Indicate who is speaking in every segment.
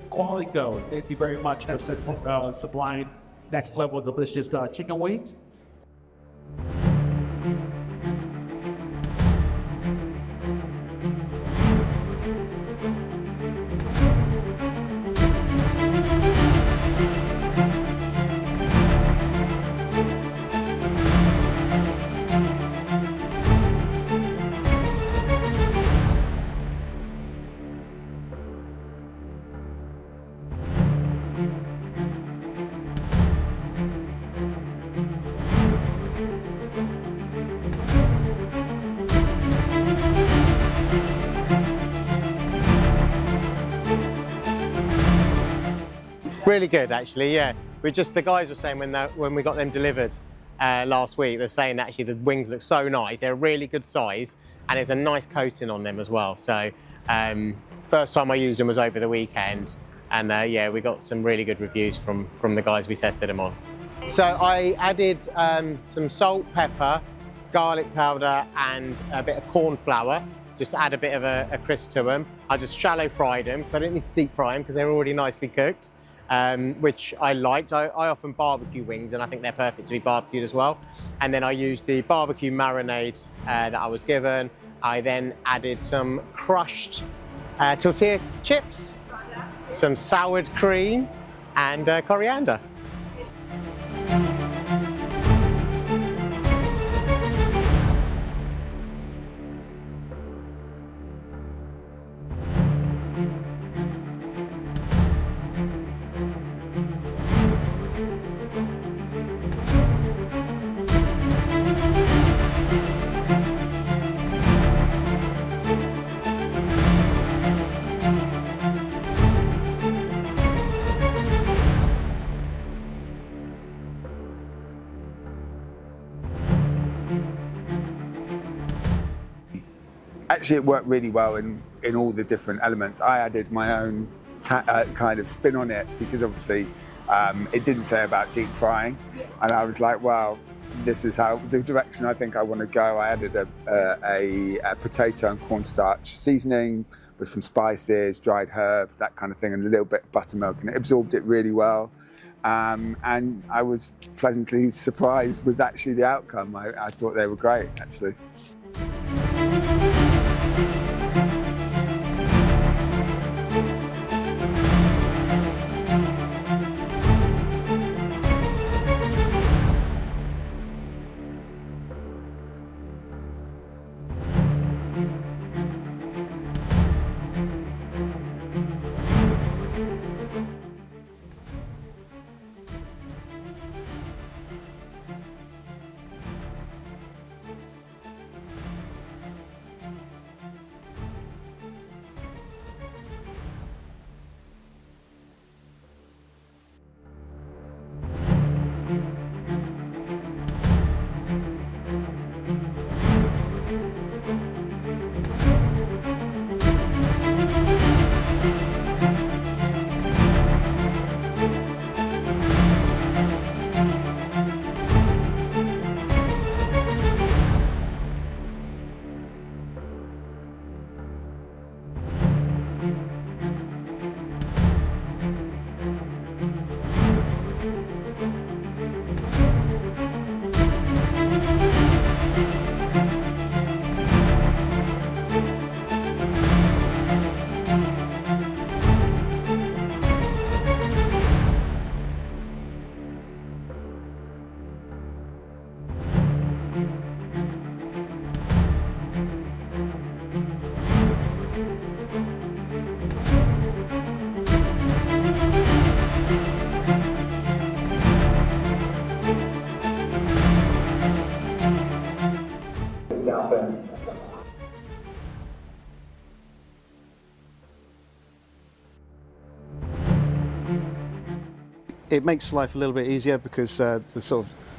Speaker 1: Qualiko, thank you very much for supplying next level delicious chicken wings.
Speaker 2: Really good, actually. Yeah, the guys were saying when we got them delivered last week, they're saying actually the wings look so nice. They're a really good size, and there's a nice coating on them as well. So first time I used them was over the weekend, and yeah, we got some really good reviews from the guys we tested them on. So I added some salt, pepper, garlic powder, and a bit of corn flour, just to add a bit of a crisp to them. I just shallow fried them because I didn't need to deep fry them because they're already nicely cooked. Which I liked. I often barbecue wings, and I think they're perfect to be barbecued as well. And then I used the barbecue marinade that I was given. I then added some crushed tortilla chips, some soured cream, and coriander.
Speaker 3: Actually, it worked really well in all the different elements. I added my own kind of spin on it because obviously it didn't say about deep frying, and I was like, wow, this is how the direction I think I want to go. I added a potato and cornstarch seasoning with some spices, dried herbs, that kind of thing, and a little bit of buttermilk, and it absorbed it really well. And I was pleasantly surprised with actually the outcome. I thought they were great, actually.
Speaker 4: It makes life a little bit easier because the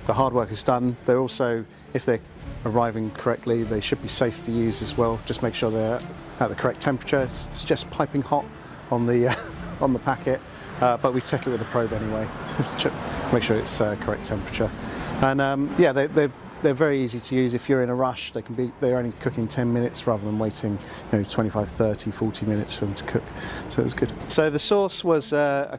Speaker 4: hard work is done. They're also, if they're arriving correctly, they should be safe to use as well. Just make sure they're at the correct temperature. It's just piping hot on the on the packet, but we check it with a probe anyway to make sure it's correct temperature. And yeah, they're they're very easy to use. If you're in a rush, they're only cooking 10 minutes rather than waiting 25, 30, 40 minutes for them to cook. So it was good. So the sauce was I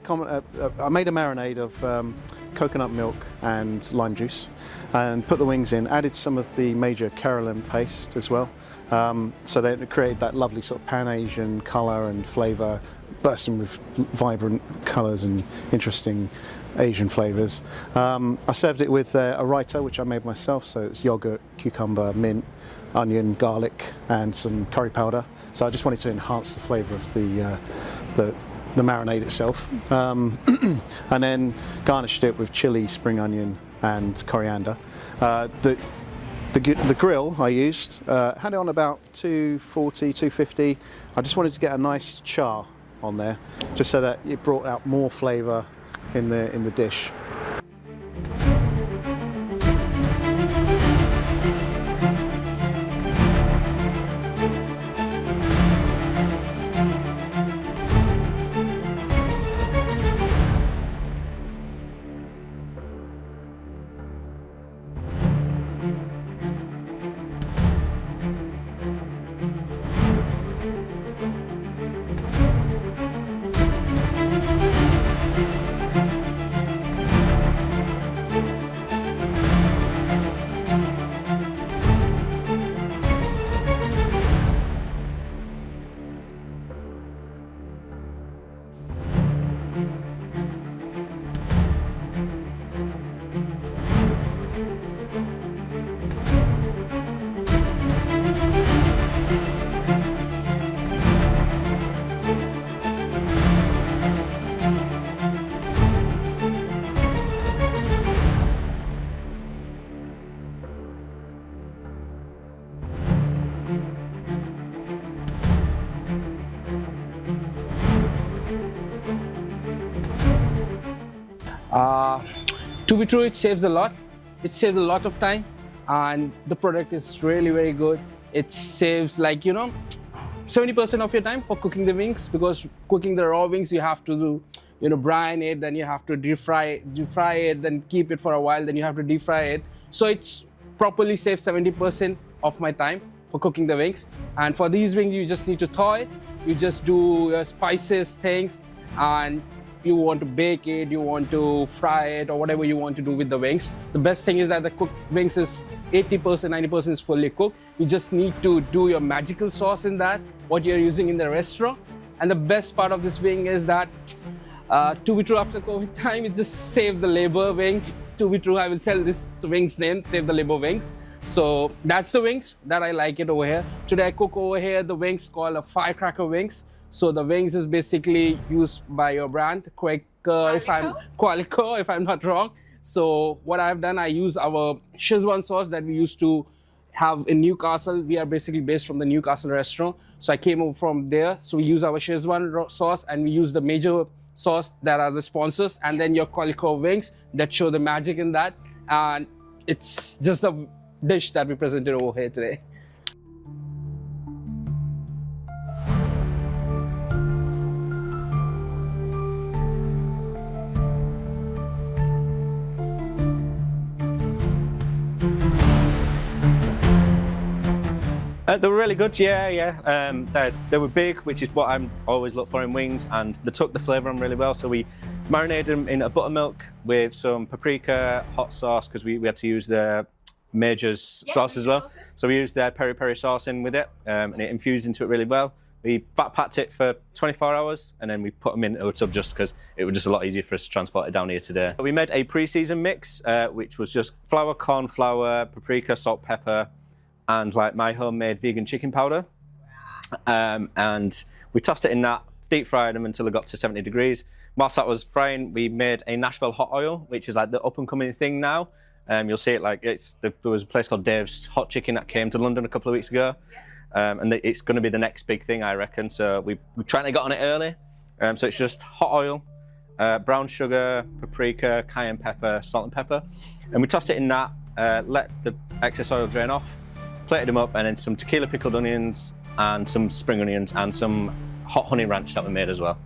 Speaker 4: made a marinade of coconut milk and lime juice and put the wings in, added some of the major Carolyn paste as well. So then it created that lovely sort of Pan-Asian colour and flavour, bursting with vibrant colours and interesting Asian flavours. I served it with a raita, which I made myself, so it's yogurt, cucumber, mint, onion, garlic and some curry powder. So I just wanted to enhance the flavour of the marinade itself. And then garnished it with chilli, spring onion and coriander. The grill I used had it on about 240, 250. I just wanted to get a nice char on there, just so that it brought out more flavour in the dish.
Speaker 5: To be true, it saves a lot. It saves a lot of time, and the product is really very good. It saves 70% of your time for cooking the wings, because cooking the raw wings you have to do, brine it, then you have to deep fry it, then keep it for a while, then you have to deep fry it. So it's properly saves 70% of my time for cooking the wings. And for these wings, you just need to thaw it. You just do your spices, things, and you want to bake it, you want to fry it, or whatever you want to do with the wings. The best thing is that the cooked wings is 80%, 90% is fully cooked. You just need to do your magical sauce in that, what you're using in the restaurant. And the best part of this wing is that, to be true, after COVID time, it just saved the labor wing. To be true, I will tell this wing's name, Save the Labor Wings. So that's the wings that I like it over here. Today I cook over here the wings called a firecracker wings. So the wings is basically used by your brand, Qualiko, if I'm not wrong. So what I've done, I use our Szechuan sauce that we used to have in Newcastle. We are basically based from the Newcastle restaurant. So I came over from there. So we use our Szechuan sauce and we use the major sauce that are the sponsors, and then your Qualiko wings that show the magic in that. And it's just a dish that we presented over here today.
Speaker 6: They were really good, yeah. They were big, which is what I'm always look for in wings, and they took the flavour on really well. So we marinated them in a buttermilk with some paprika, hot sauce, because we had to use the Major's sauce as well. So we used their peri-peri sauce in with it, and it infused into it really well. We fat packed it for 24 hours, and then we put them into a tub just because it was just a lot easier for us to transport it down here today. We made a pre-season mix, which was just flour, corn flour, paprika, salt, pepper, and like my homemade vegan chicken powder. And we tossed it in that, deep fried them until it got to 70 degrees. Whilst that was frying, we made a Nashville hot oil, which is like the up and coming thing now. You'll see it like there was a place called Dave's Hot Chicken that came to London a couple of weeks ago. And it's going to be the next big thing, I reckon. So we're trying to get on it early. So it's just hot oil, brown sugar, paprika, cayenne pepper, salt and pepper. And we tossed it in that, let the excess oil drain off, plated them up, and then some tequila pickled onions and some spring onions and some hot honey ranch that we made as well.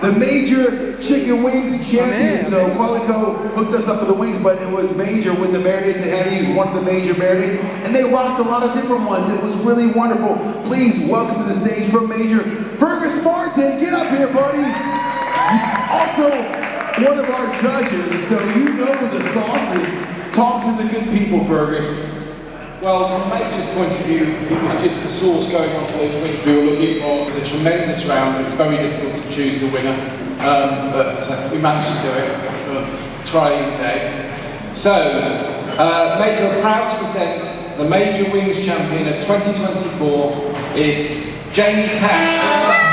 Speaker 7: the Major Chicken Wings champion. So Qualiko hooked us up with the wings, but it was Major with the marinades. They had to use one of the Major marinades, and they rocked a lot of different ones. It was really wonderful. Please welcome to the stage from Major, Fergus Martin. Get up here, buddy. Also, one of our judges, so you know the sauces. Talk to the good people, Fergus.
Speaker 8: Well, from Major's point of view, it was just the sauce going on to those wings we were looking for. It was a tremendous round. It was very difficult to choose the winner, but we managed to do it for trying day. So, Major are proud to present the Major Wings Champion of 2024. It's Jamie Tatt.